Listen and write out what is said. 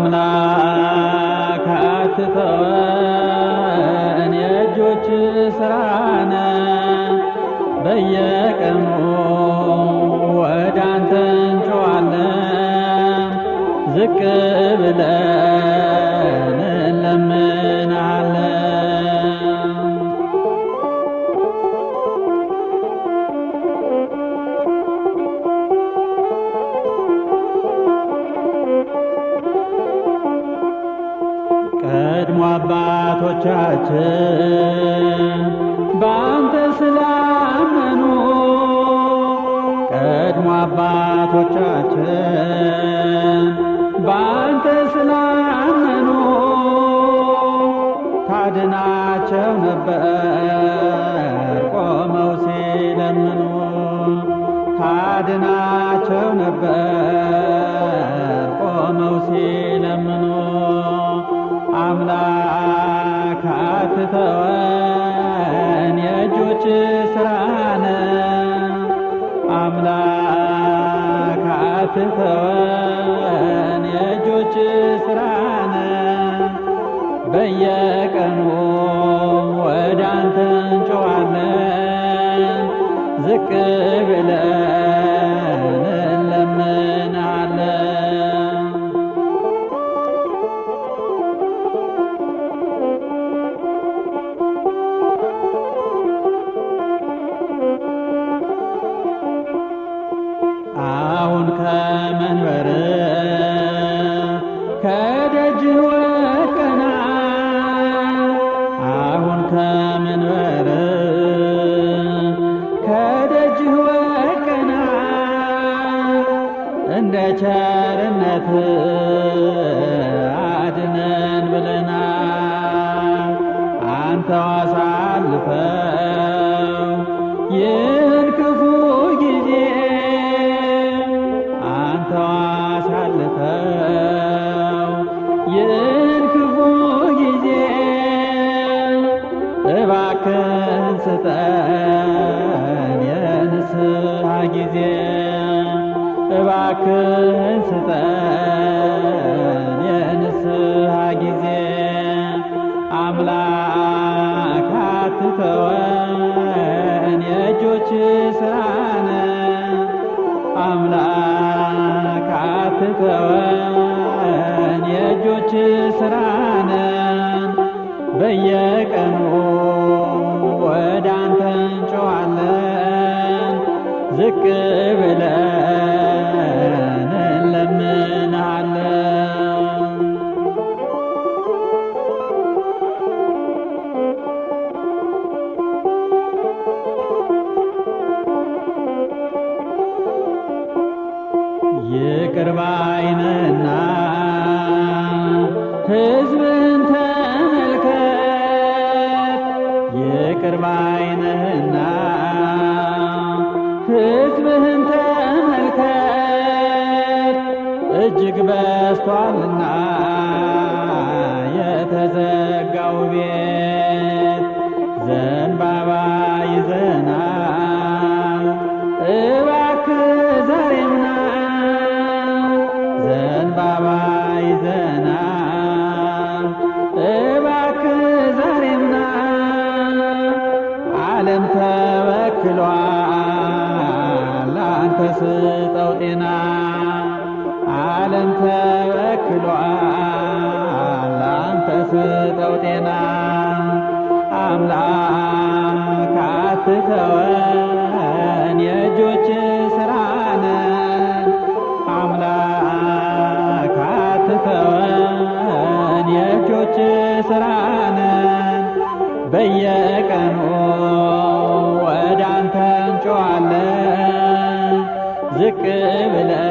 አምላክ አትተወን የእጆች ሥራነ በየቀኑ ወደ አንተ እንጮኻለን ዝቅ ብለን እንለምናለን። ቀድሞ አባቶቻችን በአንተ ስላመኑ ቀድሞ አባቶቻችን በአንተ ስላመኑ ታድናቸው ነበር ቆመው ሲለምኑ ታድናቸው ነበር ቆመው ሲለምኑ አምላክ አትተወን የእጆች ሥራነ አምላክ አትተወን የእጆች ሥራነ በየቀኑ ወደ አንተ እንጮኻለን ዝቅ ብለን እንለምናለን። አሁን ከመንበር ከደጅህ ወጥተናል አሁን ከመንበር ከደጅህ ወጥተናል እንደ ቸርነት አድነን ብለናል አንተው አሳልፈው ይህን ክፉ ጊዜ አንተው አሳልፈው ይህን ክፉ ጊዜ እባክህን ስጠን የንስሐ ጊዜ እባክህን ስጠን የንስሐ ጊዜ አምላክ አትተወን የእጆች ሥራነ አምላክ አትተወን የእጆች ሥራነ በየቀኑ ወደ አንተ እንጮኻለን ዝቅ ብለን እንለምናለን። ይቅር ባይ ነህና ሕዝብን ተመልከት ይቅር ባይ ነህና ሕዝብህን ተመልከት እጅግ በዝቷልና የተዘጋው ቤት ዘንባባ ይዘናል እባክህ ዛሬም ና ዘንባባ ይዘናል እባክህ ዛሬም ና ዓለም ተበክሏል አንተ ስጠው ጤና ዓለም ተበክሏል አንተ ስጠው ጤና አምላክ አትተወን የእጆች ሥራነ አምላክ አትተወን የእጆች ሥራነ በየቀኑ ወደ አንተ እንጮኻለን ዝቅ ብለን